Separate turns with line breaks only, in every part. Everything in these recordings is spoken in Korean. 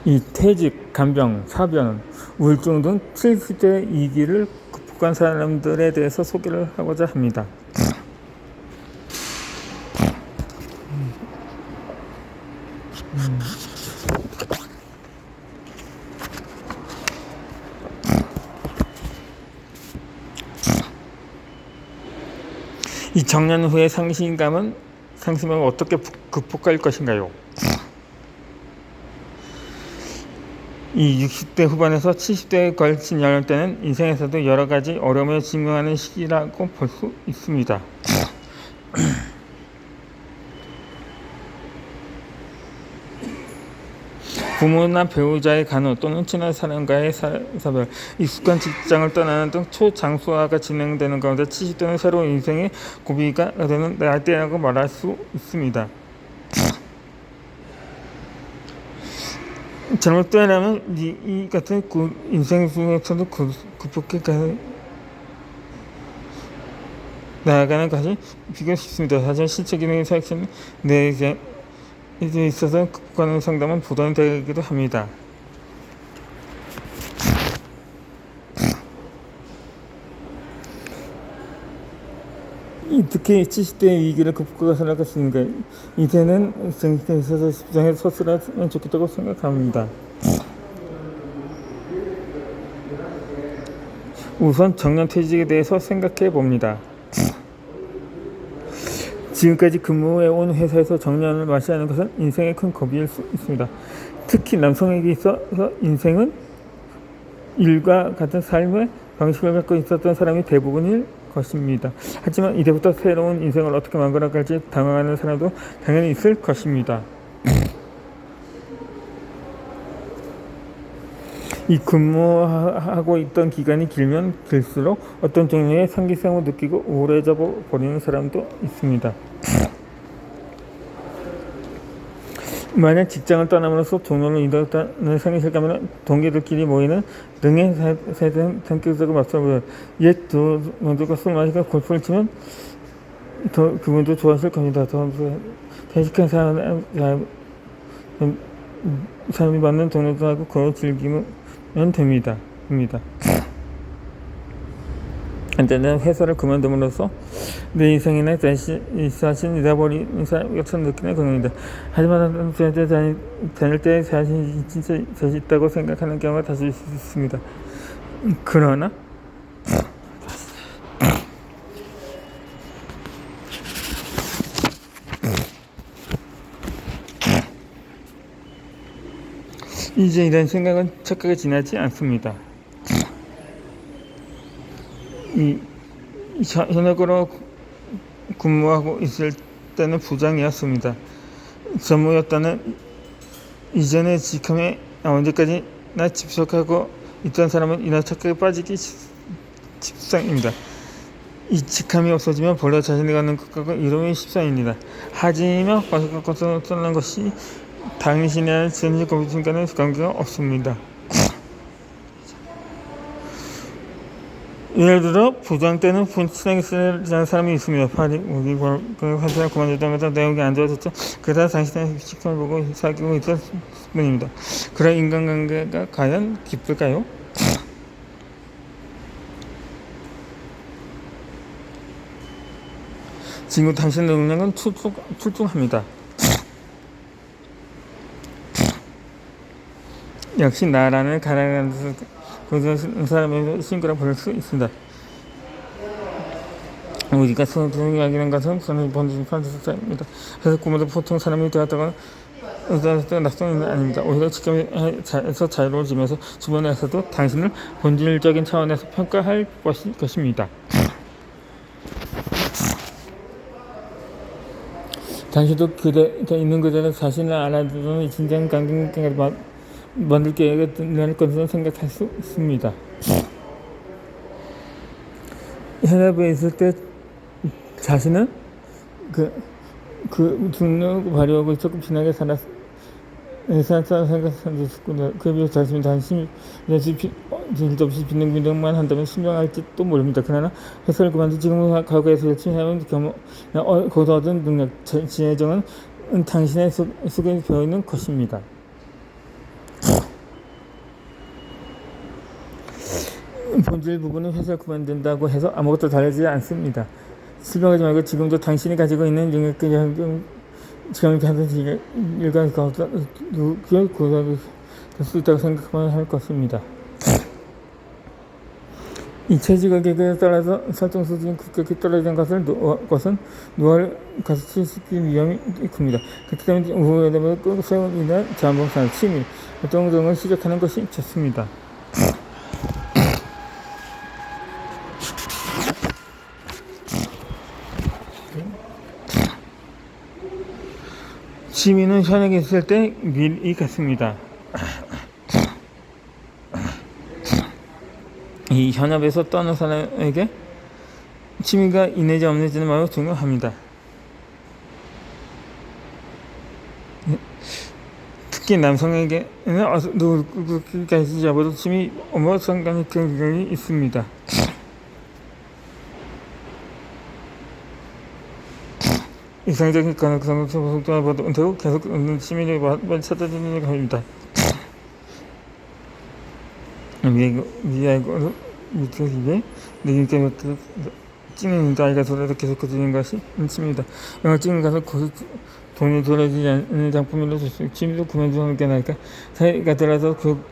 이 퇴직, 간병, 사변, 우울증 등 70대 위기를 극복한 사람들에 대해서 소개를 하고자 합니다. 이 정년 후의 상심을 어떻게 극복할 것인가요? 이 60대 후반에서 70대에 걸친 연령대는 인생에서도 여러 가지 어려움에 직면하는 시기라고 볼 수 있습니다. 부모나 배우자의 간호 또는 친한 사람과의 사별, 익숙한 직장을 떠나는 등 초장수화가 진행되는 가운데 70대는 새로운 인생의 고비가 되는 나이대라고 말할 수 있습니다. 잘못되려면 이 같은 인생 중에서도 극복해 나아가는 것이 비교가 쉽습니다. 사실 신체 기능의 사역자는 뇌에 있어서 극복하는 상담은 부담이 되기도 합니다. 특히 70대의 위기를 극복하고 살아갈 수 있는 것, 이제는 정신에 있어서 십상에 서술하면 좋겠다고 생각합니다. 우선 정년퇴직에 대해서 생각해 봅니다. 지금까지 근무해온 회사에서 정년을 맞이하는 것은 인생의 큰 고비일 수 있습니다. 특히 남성에게 있어서 인생은 일과 같은 삶의 방식을 갖고 있었던 사람이 대부분일 것입니다. 하지만 이제부터 새로운 인생을 어떻게 만들어갈지 당황하는 사람도 당연히 있을 것입니다. 이 근무하고 있던 기간이 길면 길수록 어떤 종류의 상기성을 느끼고 우울해져 버리는 사람도 있습니다. 만약 직장을 떠남으로써 동료를 잃었다는 상실감은 동기들끼리 모이는 등의 세상 성격적으로 맞서보여 옛 동료들과 술 마시고 골프를 치면 그분도 좋아하실 겁니다. 퇴직한 사람이 맞는 동료들하고 그걸 즐기면 됩니다. 언제나 회사를 그만둠으로써 내 인생이나 자신을 잃어버린 사람 같은 느낌을 겪는다. 하지만 다닐 때 자신이 진짜 있다고 생각하는 경우가 다수 있습니다. 그러나 이제 이런 생각은 착각에 지나지 않습니다. 현역으로 근무하고 있을 때는 부장이었습니다. 전무였다는 이전의 직함에 언제까지나 집착하고 있던 사람은 이런 착각에 빠지기 십상입니다. 이 직함이 없어지면 본래 자신이 갖는 것과 이름이 십상입니다. 하지만 과거가 떠난 것이 당신의 전직 고비순간에 관계가 없습니다. 예를 들어 부장 때는 친하게 쓰는 사람이 있습니다. 우리 회사를 그만두자마자 내용이 안 좋아졌죠. 그러다 당신의 직함을 보고 사귀고 있을 뿐입니다. 그런 인간관계가 과연 기쁠까요? 지금 당신의 능력은 출중합니다. 역시 나라는 가라앉는 그 사람의 신고라 부를 수 있습니다. 우리가 이야기하는 것은 저는 번지 판사입니다. 그래서 꿈에도 보통 사람이 되었다가 낯선은 아닙니다. 오히려 직감에서 자유로워지면서 주변에서도 당신을 본질적인 차원에서 평가할 것입니다. 당신도 있는 그대로 자신을 알아주는 진정 관계를 만들 계획을 낼 것을 생각할 수 있습니다. 현업에 있을 때 자신은 그 능력을 발휘하고 조금 지나게 생각했구나. 그에 비해 자신이 단순히 질없이 빈둥빈둥만 한다면 신명할지도 모릅니다. 그러나 회사를 그만두고 지금 과거에서 열심히 해온 거기서 얻은 능력, 지혜정은 당신의 속에 배어있는 것입니다. 본질 부분은 회사를 그만둔다고 해서 아무것도 다르지 않습니다. 실망하지 말고 지금도 당신이 가지고 있는 능력을 지금까지 하던 일과 고사할 수 있다고 생각만 할 것입니다. 이 체질과 계획에 따라서 설정 수준이 급격히 떨어지는 것은 노화를 가속시킬 위험이 큽니다. 그렇기 때문에 오후에 되면 꼭 세원이나 자원봉사, 취미, 활동 등을 시작하는 것이 좋습니다. 취미는 현역에 있을 때 밀이 같습니다. 이 현업에서 떠난 사람에게 취미가 있는지 없는지는 매우 중요합니다. 특히 남성에게는 누구까지 잡아도 취미 업무와 상관이 굉장히 있습니다. 이상적인 가능성을 속도하고도 은퇴후 계속 취미를 찾아주는 겁니다. 미아이고 밑에 내게 찍는 아이가 돌아서 계속 거주는 것이 취미다. 영화 찍는 가서 돈이 돌아지지 않는 작품으로 취미도 그만두는 게 나니까 사이가 들어서 그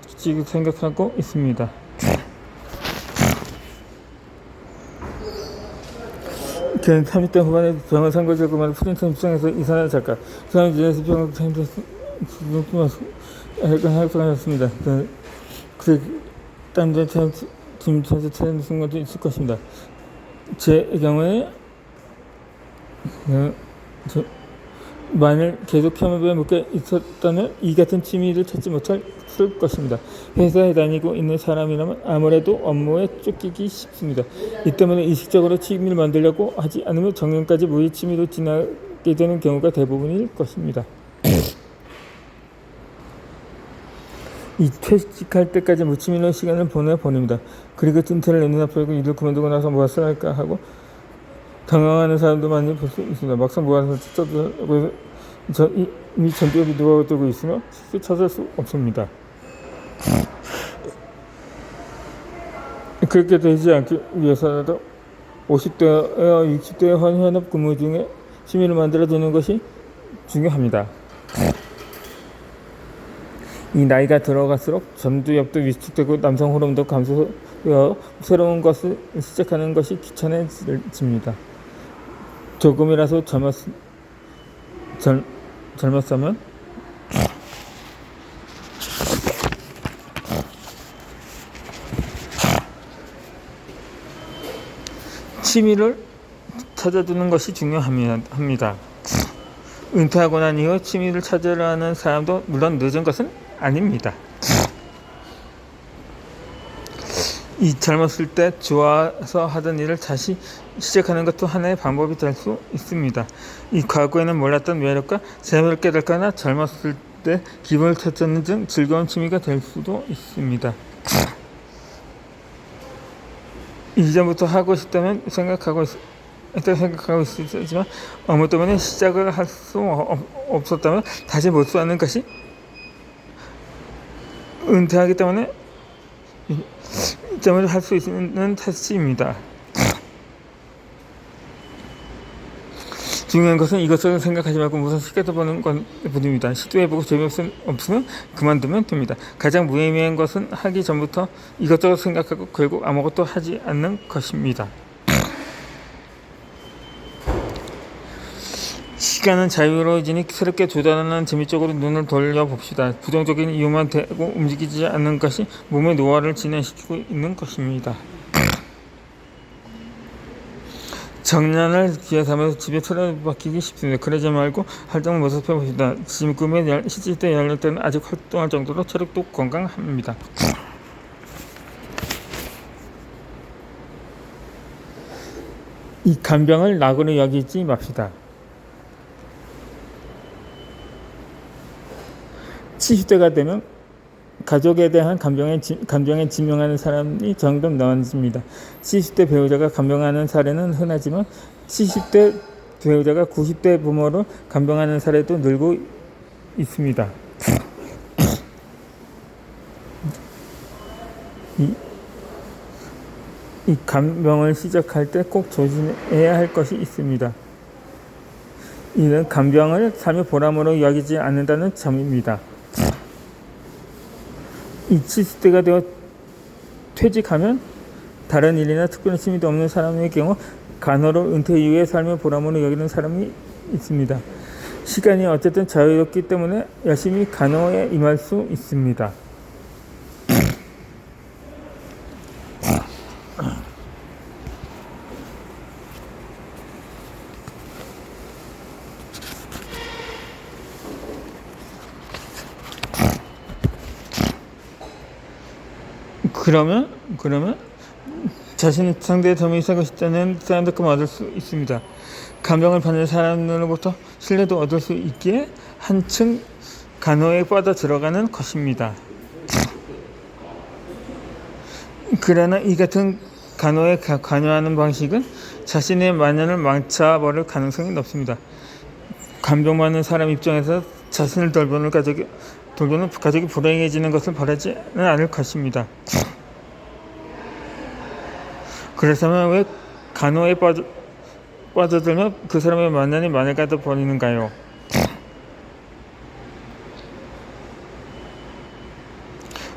생각하고 있습니다. 그는 30대 후반에 병을 선거지고 말해 프린턴 입장에서 이산한 작가 사람 지내서 병을 활동하였습니다. 그 딴데 짐쳐서 찾는 순간도 있을 것입니다. 제 경우에 만일 계속 현업에 묶여 있었다면 이 같은 취미를 찾지 못했을 것입니다. 회사에 다니고 있는 사람이라면 아무래도 업무에 쫓기기 쉽습니다. 이 때문에 의식적으로 취미를 만들려고 하지 않으면 정년까지 무의 취미로 지나게 되는 경우가 대부분일 것입니다. 이 퇴직할 때까지 무취미로 시간을 보냅니다. 그리고 뜬태를 내는 앞에고 일을 그만두고 나서 무엇을 할까 하고 당황하는 사람도 많이 볼 수 있습니다. 막상 무엇을 찾아보고 이미 전두엽이 누워들고 있으며 쉽게 찾을 수 없습니다. 그렇게 되지 않기 위해서라도 50대와 60대의 현업 근무 중에 취미를 만들어주는 것이 중요합니다. 이 나이가 들어갈수록 전두엽도 위축되고 남성 호르몬도 감소되어 새로운 것을 시작하는 것이 귀찮아집니다. 조금이라도 젊었으면 취미를 찾아두는 것이 중요합니다. 은퇴하고 난 이후 취미를 찾으려 하는 사람도 물론 늦은 것은 아닙니다. 이 젊었을 때 좋아서 하던 일을 다시 시작하는 것도 하나의 방법이 될 수 있습니다. 이 과거에는 몰랐던 매력과 재미를 깨닫거나 젊었을 때 기분을 찾는 등 즐거운 취미가 될 수도 있습니다. 이전부터 하고 싶다면 생각하고 있었지만 업무 때문에 시작을 할 수 없었다면 다시 못 하는 것이 은퇴하기 때문에 할 수 있는 탓입니다. 중요한 것은 이것저것 생각하지 말고 우선 시도해보는 것뿐입니다. 시도해보고 재미없으면 그만두면 됩니다. 가장 무의미한 것은 하기 전부터 이것저것 생각하고 결국 아무것도 하지 않는 것입니다. 시간은 자유로워지니 새롭게 도전하는 재미 쪽으로 눈을 돌려봅시다. 부정적인 이유만 대고 움직이지 않는 것이 몸의 노화를 진행시키고 있는 것입니다. 정년을 기회 삼아서 집에 틀어박히기 쉽습니다. 그러지 말고 활동을 모색해봅시다. 지금의 시집대 연령대는 아직 활동할 정도로 체력도 건강합니다. 이 간병을 낙으로 여기지 맙시다. 70대가 되면 가족에 대한 간병에 지명하는 사람이 점점 많아집니다. 70대 배우자가 간병하는 사례는 흔하지만 70대 배우자가 90대 부모로 간병하는 사례도 늘고 있습니다. 이 간병을 시작할 때 꼭 조심해야 할 것이 있습니다. 이는 간병을 삶의 보람으로 여기지 않는다는 점입니다. 이 70대가 되어 퇴직하면 다른 일이나 특별한 취미도 없는 사람의 경우 간호를 은퇴 이후의 삶의 보람으로 여기는 사람이 있습니다. 시간이 어쨌든 자유롭기 때문에 열심히 간호에 임할 수 있습니다. 그러면 자신의 상대의 도움이 있을 것이라는 사람들끔 얻을 수 있습니다. 간병을 받는 사람으로부터 신뢰도 얻을 수 있기에 한층 간호에 빠져 들어가는 것입니다. 그러나 이 같은 간호에 관여하는 방식은 자신의 만연을 망쳐버릴 가능성이 높습니다. 간병받는 사람 입장에서 자신을 돌보는 가족이 불행해지는 것을 바라지는 않을 것입니다. 그렇다면 왜 간호에 빠져들면 그 사람의 만난이 많이 버리는가요?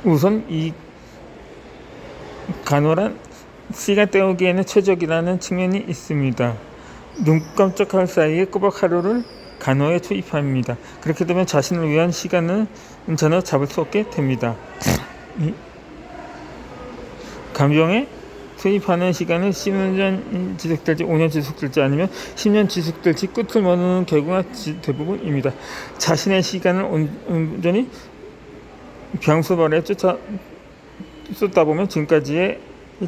우선 이 간호란 시간 때우기에는 최적이라는 측면이 있습니다. 눈 깜짝할 사이에 꼬박 하루를 간호에 투입합니다. 그렇게 되면 자신을 위한 시간은 전혀 잡을 수 없게 됩니다. 간병에 투입하는 시간은 10년 지속될지 5년 지속될지 아니면 10년 지속될지 끝을 모르는 경우가 대부분입니다. 자신의 시간을 온전히 병수발에 쏟다 보면 지금까지의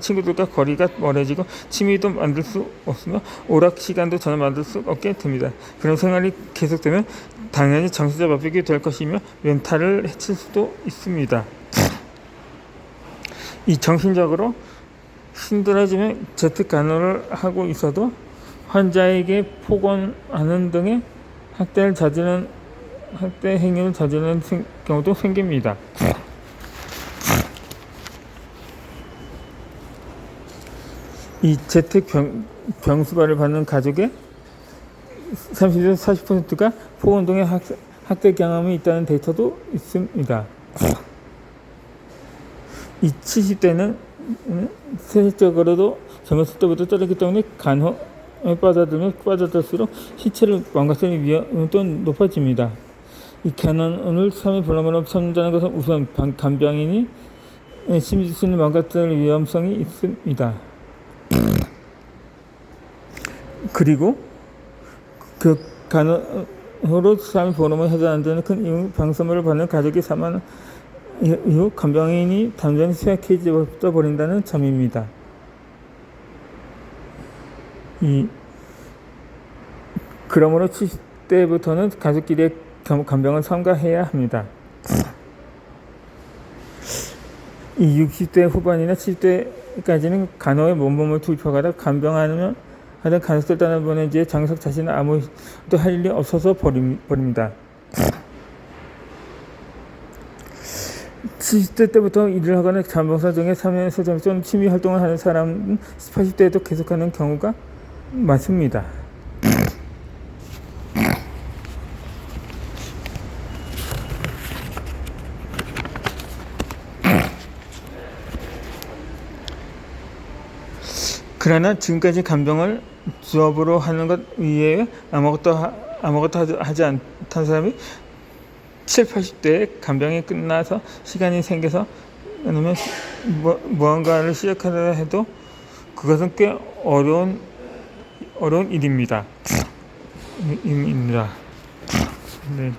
친구들과 거리가 멀어지고 취미도 만들 수 없으며 오락 시간도 전혀 만들 수 없게 됩니다. 그런 생활이 계속되면 당연히 정신적 압박이 될 것이며 멘탈을 해칠 수도 있습니다. 이 정신적으로 힘들어지면 재택간호를 하고 있어도 환자에게 폭언하는 등의 학대 행위를 저지르는 경우도 생깁니다. 이 재택 병수발을 받는 가족의 30에서 40%가 폭언 등의 학대 경험이 있다는 데이터도 있습니다. 이 70대는 세속적으로도 젊었을 때부터 떨어졌기 때문에 간호에 빠져들수록 시체를 망가뜨릴 위험도 높아집니다. 이 간호를 삶의 보람으로 삼는다는 것은 우선 간병인이 심신을 망가뜨릴 위험성이 있습니다. 그리고 그 간호로 삶의 보람을 해소하는 큰 이유 병선물을 받는 가족이 사망 이후 간병인이 단전히 쇠약해져 버린다는 점입니다. 그러므로 70대부터는 가족끼리의 간병을 삼가해야 합니다. 이 60대 후반이나 70대까지는 간호에 몸을 투입하거나 간병하는 가족들 떠나보낸 뒤에 장석 자신은 아무것도 할 일이 없어서 버립니다. 70대 때부터 일을 하거나 간병사 등의 사면에서 또는 취미 활동을 하는 사람은 80대에도 계속하는 경우가 많습니다. 그러나 지금까지 간병을 주업으로 하는 것 이외에 아무것도 하지 않던 사람이 70, 80대에 간병이 끝나서 시간이 생겨서 아니면 무언가를 시작하려 해도 그것은 꽤 어려운 일입니다. 네.